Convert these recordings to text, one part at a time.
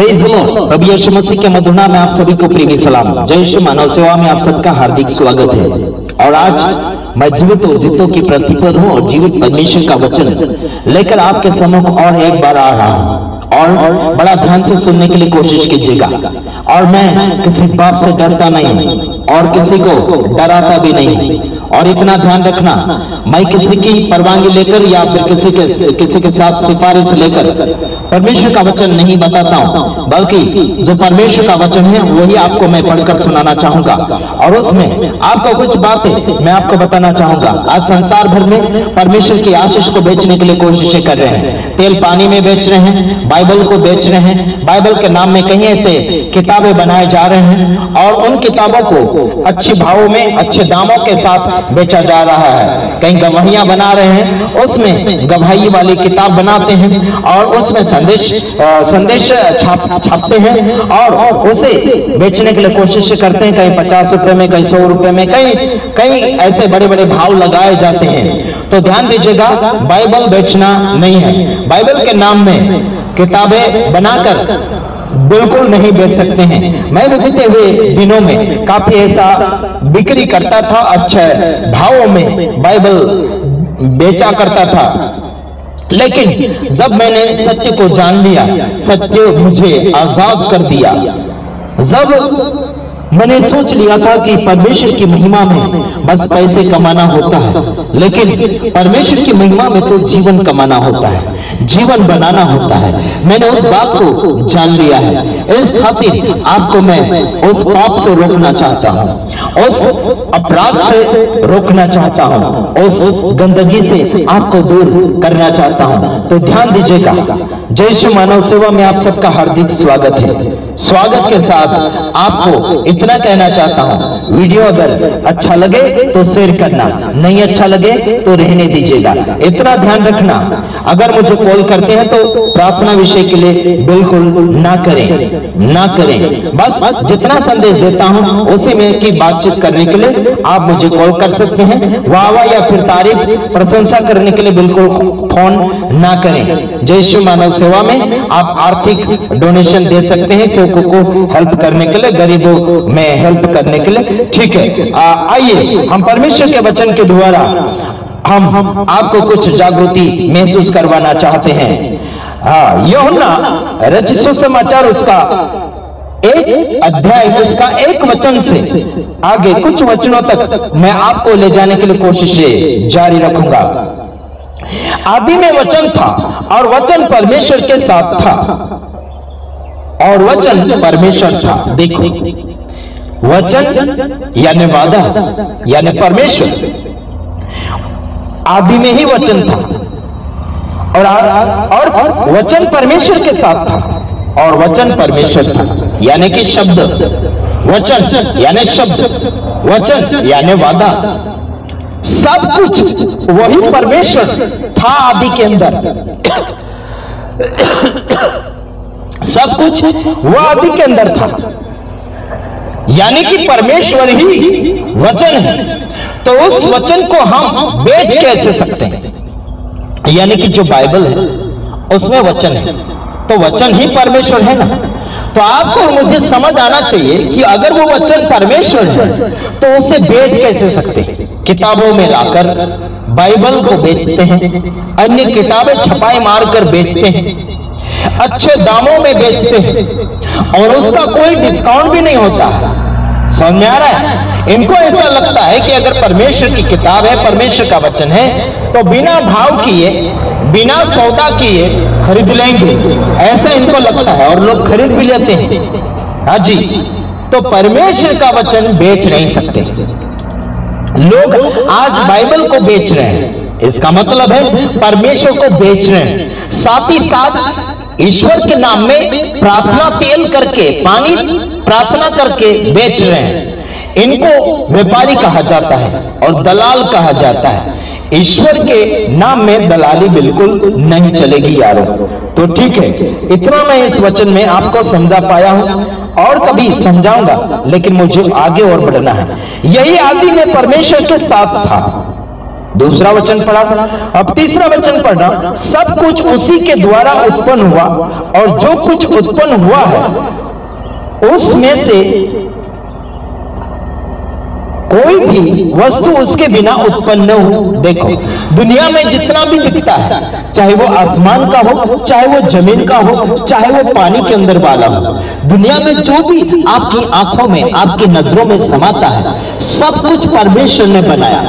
Praise the lord. प्रभु यीशु मसीह के मधुर नाम में आप सभी को प्रेमी सलाम। जय यीशु मानव सेवा में आप सबका हार्दिक स्वागत है। और आज मैं जीवित जितों की प्रतिपद हूँ और जीवित परमेश्वर का वचन लेकर आपके सम्मुख और एक बार आ रहा हूँ और बड़ा ध्यान से सुनने के लिए कोशिश कीजिएगा। और मैं किसी बाप से डरता नहीं और किसी को डराता भी नहीं। और इतना ध्यान रखना, मैं किसी की परवानगी लेकर या फिर किसी के साथ सिफारिश लेकर परमेश्वर का वचन नहीं बताता हूँ, बल्कि जो परमेश्वर का वचन है वही आपको मैं पढ़कर सुनाना चाहूंगा। और उसमें आपको कुछ बातें मैं आपको बताना चाहूंगा। आज संसार भर में परमेश्वर की आशीष को बेचने के लिए कोशिशें कर रहे हैं। तेल पानी में बेच रहे हैं, बाइबल को बेच रहे हैं, बाइबल के नाम में कहीं ऐसे किताबें बनाए जा रहे हैं और उन किताबों को अच्छे भावों में अच्छे दामों के साथ बेचा जा रहा है। कहीं गवाहियां बना रहे हैं, उसमें गवाही वाली किताब बनाते हैं और उसमें संदेश छापते हैं और उसे बेचने के लिए कोशिश करते हैं। कहीं 50 रुपए में, कहीं 100 रुपए में, कहीं ऐसे बड़े बड़े भाव लगाए जाते हैं। तो ध्यान दीजिएगा, बाइबल बेचना नहीं है। बाइबल के नाम में किताबें बनाकर बिल्कुल नहीं बेच सकते हैं। मैं भी बीते हुए दिनों में काफी ऐसा बिक्री करता था, अच्छे भावों में बाइबल बेचा करता था। लेकिन जब मैंने सत्य को जान लिया, सत्य मुझे आजाद कर दिया। जब मैंने सोच लिया था कि परमेश्वर की महिमा में बस पैसे कमाना होता है, लेकिन परमेश्वर की महिमा में तो जीवन कमाना होता है, जीवन बनाना होता है। मैंने उस बात को जान लिया है। इस खातिर आपको मैं उस पाप से रोकना चाहता हूँ, उस अपराध से रोकना चाहता हूँ, उस गंदगी से आपको दूर करना चाहता हूँ। तो ध्यान दीजिएगा। जय यीशु मानव सेवा में आप सबका हार्दिक स्वागत है। स्वागत के साथ आपको इतना कहना चाहता हूं, वीडियो अगर अच्छा लगे तो शेयर करना, नहीं अच्छा लगे तो रहने दीजिएगा। इतना ध्यान रखना, अगर मुझे कॉल करते हैं तो प्रार्थना विषय के लिए बिल्कुल ना करें। बस जितना संदेश देता हूं उसी में की बातचीत करने के लिए आप मुझे कॉल कर सकते हैं। वाह या फिर तारीफ प्रशंसा करने के लिए बिल्कुल फोन ना करें। जय यीशु मानव सेवा में आप आर्थिक डोनेशन दे सकते हैं सेवकों को हेल्प करने के लिए, गरीबों में हेल्प करने के लिए। ठीक है, आइए हम परमेश्वर के वचन के द्वारा हम आपको कुछ जागृति महसूस करवाना चाहते हैं। यूहन्ना रचित सुसमाचार उसका एक अध्याय, इसका एक वचन से आगे कुछ वचनों तक मैं आपको ले जाने के लिए कोशिशें जारी रखूंगा। आदि में वचन था और वचन परमेश्वर के साथ था और वचन परमेश्वर था। देखो, वचन यानी वादा यानी परमेश्वर, आदि में ही वचन था और वचन परमेश्वर के साथ था और वचन परमेश्वर था, यानी कि शब्द। वचन यानी शब्द, वचन यानी वादा। सब कुछ वही परमेश्वर था आदि के अंदर। सब कुछ वो आदि के अंदर था, यानी कि परमेश्वर ही वचन है। तो उस वचन को हम बेच कैसे सकते हैं? यानी कि जो बाइबल है उसमें वचन है, तो वचन ही परमेश्वर है ना। तो आपको मुझे समझ आना चाहिए कि अगर वो वचन परमेश्वर है तो उसे बेच कैसे सकते हैं? किताबों में लाकर बाइबल को बेचते हैं, अन्य किताबें छपाई मारकर बेचते हैं, अच्छे दामों में बेचते हैं और उसका कोई डिस्काउंट भी नहीं होता। समझ में आ रहा है? इनको ऐसा लगता है कि अगर परमेश्वर की किताब है, परमेश्वर का वचन है, तो बिना भाव किए, बिना सौदा किए खरीद लेंगे, ऐसा इनको लगता है और लोग खरीद भी लेते हैं। हाँ जी, तो परमेश्वर का वचन बेच नहीं सकते। लोग आज बाइबल को बेच रहे हैं, इसका मतलब है परमेश्वर को बेच रहे हैं। साथ ही साथ ईश्वर के नाम में प्रार्थना तेल करके, पानी प्रार्थना करके बेच रहे हैं। इनको व्यापारी कहा जाता है और दलाल कहा जाता है। ईश्वर के नाम में दलाली बिल्कुल नहीं चलेगी यारों। तो ठीक है, इतना मैं इस वचन में आपको समझा पाया हूं और कभी समझाऊंगा, लेकिन मुझे आगे और बढ़ना है। यही आदि में परमेश्वर के साथ था दूसरा वचन पढ़ा। अब तीसरा वचन पढ़ना, सब कुछ उसी के द्वारा उत्पन्न हुआ और जो कुछ उत्पन्न हुआ है उसमें से कोई भी वस्तु उसके बिना उत्पन्न न हो। देखो, दुनिया में जितना भी दिखता है, चाहे वो आसमान का हो, चाहे वो जमीन का हो, चाहे वो पानी के अंदर वाला हो, दुनिया में जो भी आपकी आंखों में, आपकी नजरों में समाता है, सब कुछ परमेश्वर ने बनाया।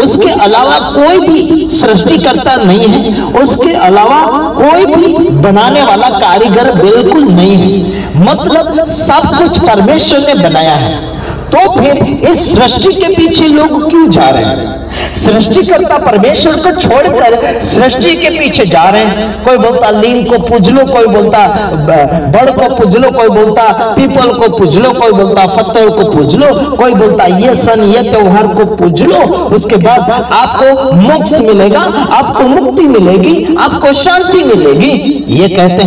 उसके अलावा कोई भी सृष्टिकर्ता नहीं है, उसके अलावा कोई भी बनाने वाला कारीगर बिल्कुल नहीं है। मतलब सब कुछ परमेश्वर ने बनाया है। तो फिर इस सृष्टि के पीछे लोग क्यों जा रहे हैं? सृष्टिकर्ता परमेश्वर को छोड़कर सृष्टि के पीछे जा रहे हैं। कोई बोलता लीम को पूज लो, कोई बोलता बड़ को पूज लो, कोई बोलता पीपल को पूज लो, कोई बोलता पत्थर को पूज लो, कोई बोलता ये सन ये त्योहार को पूज लो, उसके बाद आपको मोक्ष मिलेगा, आपको मुक्ति मिलेगी, आपको शांति मिलेगी। ये कहते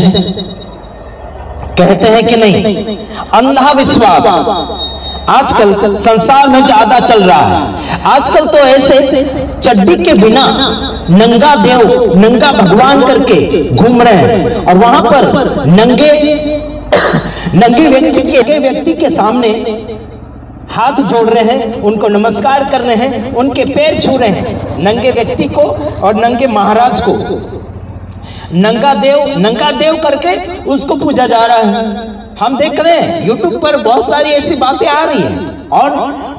हैं कि नहीं? अंधा विश्वास आजकल संसार में ज्यादा चल रहा है। आजकल तो ऐसे चड्डी के बिना नंगा देव, नंगा भगवान करके घूम रहे हैं और वहां पर नंगे व्यक्ति के सामने हाथ जोड़ रहे हैं, उनको नमस्कार कर रहे हैं, उनके पैर छू रहे हैं, नंगे व्यक्ति को और नंगे महाराज को नंगा देव करके उसको पूजा जा रहा है। हम देख रहे हैं यूट्यूब पर बहुत सारी ऐसी बातें आ रही हैं और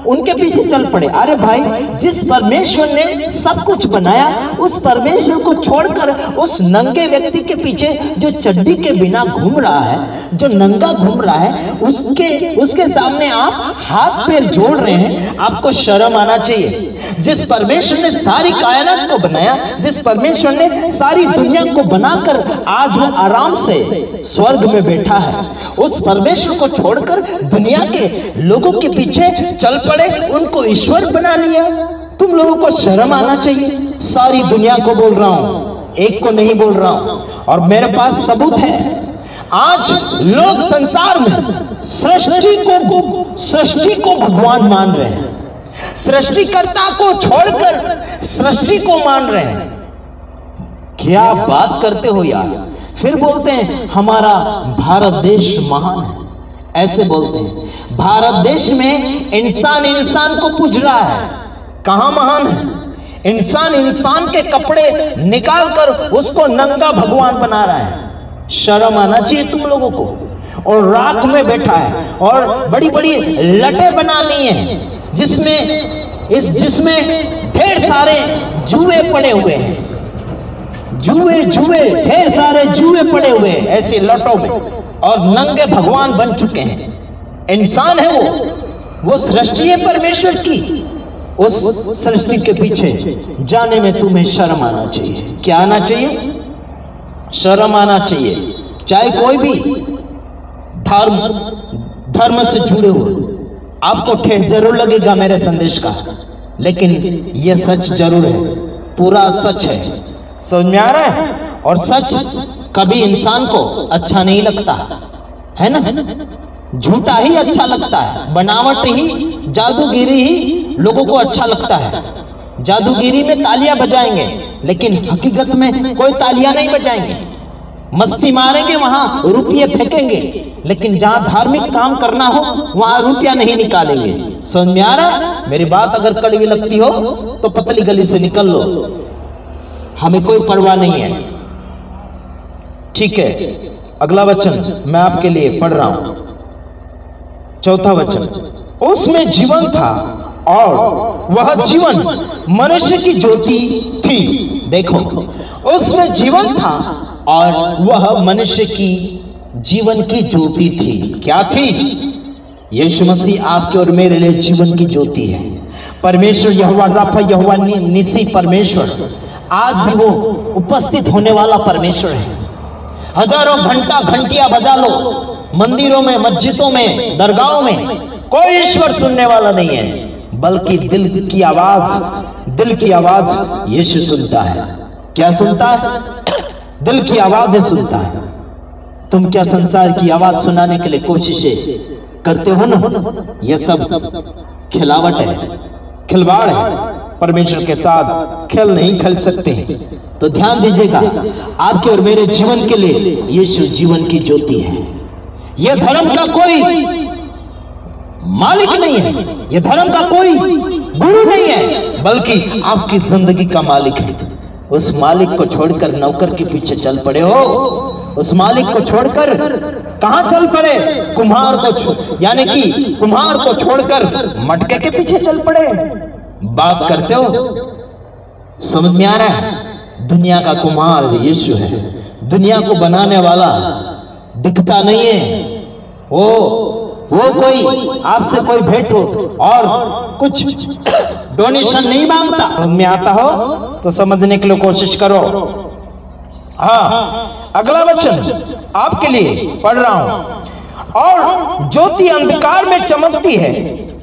उनके पीछे चल पड़े। अरे भाई, जिस परमेश्वर ने सब कुछ बनाया, उस परमेश्वर को छोड़कर उस नंगे व्यक्ति के पीछे जो चड्डी के बिना घूम रहा है, जो नंगा घूम रहा है, उसके सामने आप हाथ पैर जोड़ रहे हैं। आपको शर्म आना चाहिए। जिस परमेश्वर ने सारी कायनात को बनाया, जिस परमेश्वर ने सारी दुनिया को बनाकर आज वो आराम से स्वर्ग में बैठा है, उस परमेश्वर को छोड़कर दुनिया के लोगों के पीछे चल पड़े, उनको ईश्वर बना लिया। तुम लोगों को शर्म आना चाहिए। सारी दुनिया को बोल रहा हूं, एक को नहीं बोल रहा हूं, और मेरे पास सबूत है। आज लोग संसार में सृष्टि को भगवान मान रहे हैं, सृष्टिकर्ता को छोड़कर सृष्टि को मान रहे हैं। क्या बात करते हो यार। फिर बोलते हैं हमारा भारत देश महान है, ऐसे बोलते हैं। भारत देश में इंसान को पूज रहा है। कहां महान है? इंसान के कपड़े निकालकर उसको नंगा भगवान बना रहा है। शर्म आना चाहिए तुम लोगों को। और राख में बैठा है और बड़ी बड़ी लटें बना ली हैं, जिसमें ढेर सारे जुए पड़े हुए हैं। जुए ढेर सारे जुए पड़े हुए हैं ऐसी लटों में, और नंगे भगवान बन चुके हैं। इंसान है वो सृष्टि है परमेश्वर की। उस सृष्टि के पीछे जाने में तुम्हें शर्म आना चाहिए। क्या आना चाहिए? शर्म आना चाहिए। चाहे कोई भी धर्म से जुड़े हुए, आपको ठेस जरूर लगेगा मेरे संदेश का, लेकिन यह सच जरूर है, पूरा सच है। समझ में आ रहा है? और सच कभी इंसान को अच्छा नहीं लगता है ना। झूठा ही अच्छा लगता है, बनावट ही, जादूगिरी ही लोगों को अच्छा लगता है। जादूगिरी में तालियां बजाएंगे, लेकिन हकीकत में कोई तालियां नहीं बजाएंगे। मस्ती मारेंगे, वहां रुपये फेंकेंगे, लेकिन जहां धार्मिक काम करना हो वहां रुपया नहीं निकालेंगे। समझ में आ रहा? मेरी बात अगर कड़वी लगती हो तो पतली गली से निकल लो, हमें कोई परवाह नहीं है। ठीक है, अगला वचन मैं आपके लिए पढ़ रहा हूं। चौथा वचन, उसमें जीवन था और वह जीवन मनुष्य की ज्योति थी। देखो, उसमें जीवन था और वह मनुष्य की जीवन की ज्योति थी। क्या थी? यीशु मसीह आपके और मेरे लिए जीवन की ज्योति है। परमेश्वर यहोवा राफा, यहोवा निसी परमेश्वर आज भी वो उपस्थित होने वाला परमेश्वर है। हजारों घंटियां बजा लो, मंदिरों में, मस्जिदों में, दरगाहों में, कोई ईश्वर सुनने वाला नहीं है, बल्कि दिल की आवाज यीशु सुनता है। क्या सुनता है? दिल की आवाज सुनता है। तुम क्या संसार की आवाज सुनाने के लिए कोशिशें करते हो ना? यह सब खिलावट है, खिलवाड़ है। परमेश्वर के साथ खेल नहीं खेल सकते। तो ध्यान दीजिएगा, आपके और मेरे जीवन के लिए यीशु जीवन की ज्योति है। यह धर्म का कोई मालिक नहीं है, यह धर्म का कोई गुरु नहीं है, बल्कि आपकी जिंदगी का मालिक है। उस मालिक को छोड़कर नौकर के पीछे चल पड़े हो, उस मालिक को छोड़कर कहां चल पड़े? कुम्हार को यानी कि कुम्हार को छोड़कर मटके के पीछे चल पड़े। बात करते हो, समझ में आ रहा है? दुनिया का कुम्हार यीशु है, दुनिया को बनाने वाला दिखता नहीं है। वो कोई आपसे कोई भेंट और कुछ डोनेशन नहीं मांगता। समझ में आता हो तो समझने के लिए कोशिश करो। हाँ, अगला वचन आपके लिए पढ़ रहा हूं। और ज्योति अंधकार में चमकती है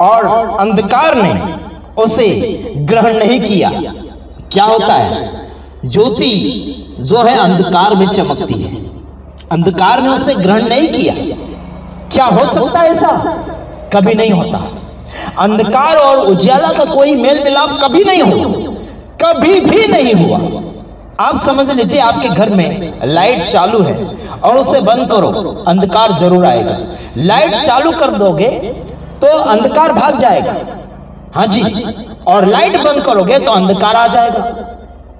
और अंधकार ने उसे ग्रहण नहीं किया। क्या होता है? ज्योति जो है अंधकार में चमकती है, अंधकार ने उसे ग्रहण नहीं किया। क्या हो सकता है ऐसा? कभी नहीं होता। अंधकार और उजाला का कोई मेल मिलाप कभी नहीं हुआ, कभी भी नहीं हुआ। आप समझ लीजिए, आपके घर में लाइट चालू है और उसे बंद करो, अंधकार जरूर आएगा। लाइट चालू कर दोगे तो अंधकार भाग जाएगा, हाँ जी, और लाइट बंद करोगे तो अंधकार आ जाएगा।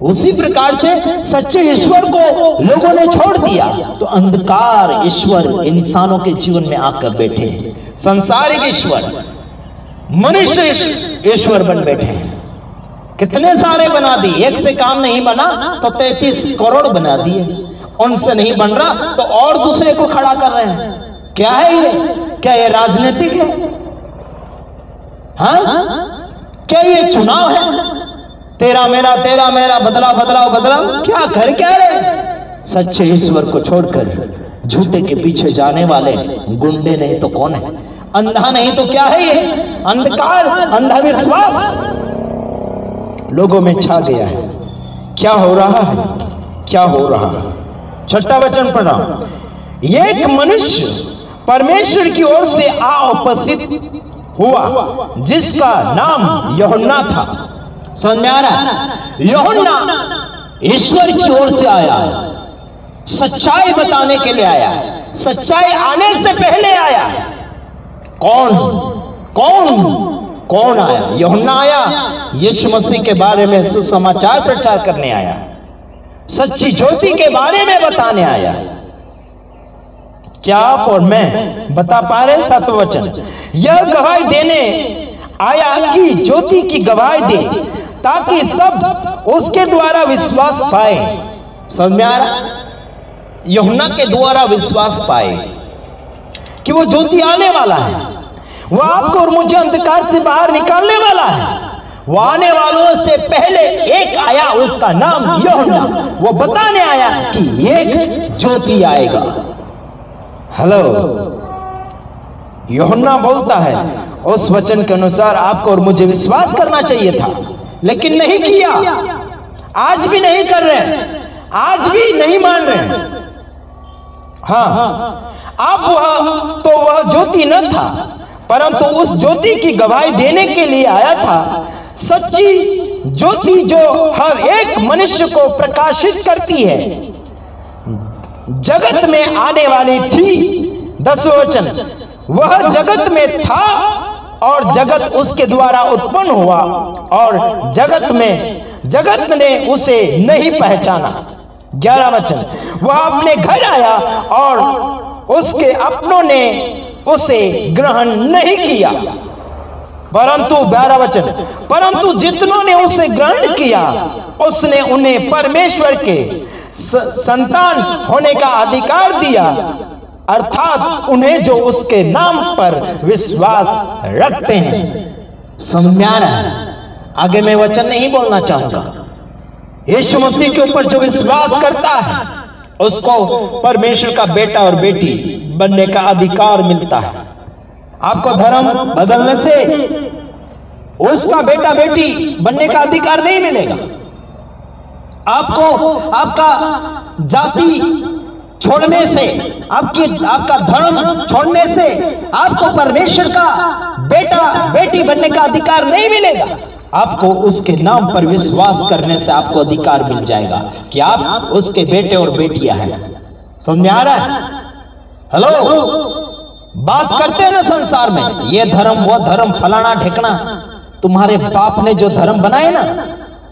उसी प्रकार से सच्चे ईश्वर को लोगों ने छोड़ दिया तो अंधकार ईश्वर इंसानों के जीवन में आकर बैठे। संसारिक ईश्वर, मनुष्य ईश्वर बन बैठे हैं। कितने सारे बना दिए, एक से काम नहीं बना तो 33 करोड़ बना दिए। उनसे नहीं बन रहा तो और दूसरे को खड़ा कर रहे हैं। क्या है ये? क्या ये राजनीतिक है? हाँ, क्या ये चुनाव है? तेरा मेरा बदलाव बदलाव बदलाव, क्या कर क्या रहे? सच्चे ईश्वर को छोड़कर झूठे के पीछे जाने वाले गुंडे नहीं तो कौन है? अंधा नहीं तो क्या है? ये अंधकार, अंधविश्वास लोगों में छा गया है। क्या हो रहा है? क्या हो रहा है? छठा वचन पढ़ा। एक मनुष्य परमेश्वर की ओर से आ उपस्थित हुआ जिसका नाम यूहन्ना था। समझ में आ रहा? यूहन्ना ईश्वर की ओर से आया, सच्चाई बताने के लिए आया, सच्चाई आने से पहले आया। कौन कौन कौन आया? यूहन्ना आया, यीशु मसीह के बारे में सुसमाचार प्रचार करने आया, सच्ची ज्योति के बारे में बताने आया। क्या आप और मैं बता पा रहे? 7वां वचन, यह गवाही देने आया कि ज्योति की गवाही दे ताकि सब उसके द्वारा विश्वास पाए। समझ में आ रहा? यूहन्ना के द्वारा विश्वास पाए कि वो ज्योति आने वाला है, वो आपको और मुझे अंधकार से बाहर निकालने वाला है। वो आने वालों से पहले एक आया, उसका नाम यूहन्ना। वो बताने आया कि एक ज्योति आएगा। हेलो, यूहन्ना बोलता है उस वचन के अनुसार आपको और मुझे विश्वास करना चाहिए था, लेकिन नहीं किया। आज भी नहीं कर रहे, आज भी नहीं मान रहे। हाँ, आप वह ज्योति न था, परंतु उस ज्योति की गवाही देने के लिए आया था। सच्ची ज्योति जो हर एक मनुष्य को प्रकाशित करती है, जगत में आने वाली थी। 10वां वचन, वह जगत में था और जगत उसके द्वारा उत्पन्न हुआ और जगत ने उसे नहीं पहचाना। 11वां वचन, वह अपने घर आया और उसके अपनों ने उसे ग्रहण नहीं किया। परंतु 12वां वचन, परंतु जितनों ने उसे ग्रहण किया उसने उन्हें परमेश्वर के संतान होने का अधिकार दिया, अर्थात उन्हें जो उसके नाम पर विश्वास रखते हैं। समझ में आ रहा है? आगे मैं वचन नहीं बोलना चाहूंगा। यीशु मसीह के ऊपर जो विश्वास करता है उसको परमेश्वर का बेटा और बेटी बनने का अधिकार मिलता है। आपको धर्म बदलने से उसका बेटा बेटी बनने का अधिकार नहीं मिलेगा। आपको आपका जाति छोड़ने से, आपका धर्म छोड़ने से आपको परमेश्वर का बेटा बेटी बनने का अधिकार नहीं मिलेगा। आपको उसके नाम पर विश्वास करने से आपको अधिकार मिल जाएगा कि आप उसके बेटे और बेटियां हैं। समझ में आ रहा है? हेलो, बात करते हैं ना संसार में, ये धर्म वो धर्म फलाना ढेकना। तुम्हारे बाप ने जो धर्म बनाए ना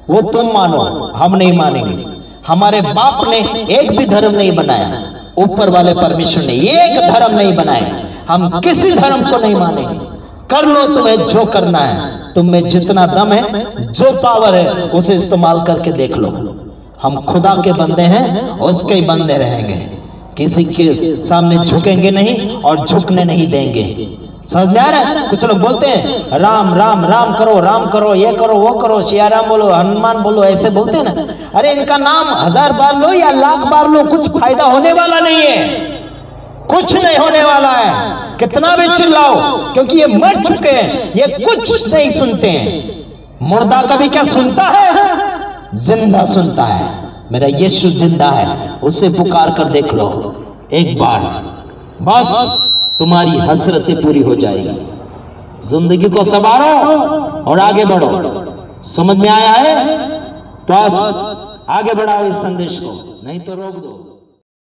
वो तुम मानो, हम नहीं मानेंगे। हमारे बाप ने एक भी धर्म नहीं बनाया, ऊपर वाले परमेश्वर ने एक धर्म नहीं बनाया। हम किसी धर्म को नहीं मानेंगे। कर लो तुम्हें जो करना है, तुम में जितना दम है, जो पावर है, उसे इस्तेमाल करके देख लो। हम खुदा के बंदे हैं, उसके ही बंदे रहेंगे। किसी के सामने झुकेंगे नहीं और झुकने नहीं देंगे। समझ में आ रहा है? कुछ लोग बोलते हैं राम राम राम करो, ये करो, वो करो, सियाराम बोलो, हनुमान बोलो, ऐसे बोलते हैं ना। अरे इनका नाम 1000 बार लो या लाख बार लो, कुछ फायदा होने वाला नहीं है, कुछ नहीं होने वाला है। कितना भी चिल्लाओ, क्योंकि ये मर चुके हैं, ये कुछ नहीं सुनते हैं। मुर्दा कभी क्या सुनता है? जिंदा सुनता है। मेरा यीशु जिंदा है, उससे पुकार कर देख लो एक बार, बस तुम्हारी हसरतें पूरी हो जाएगी। जिंदगी को संवारो और आगे बढ़ो। समझ में आया है? तो आगे बढ़ाओ इस संदेश को, नहीं तो रोक दो।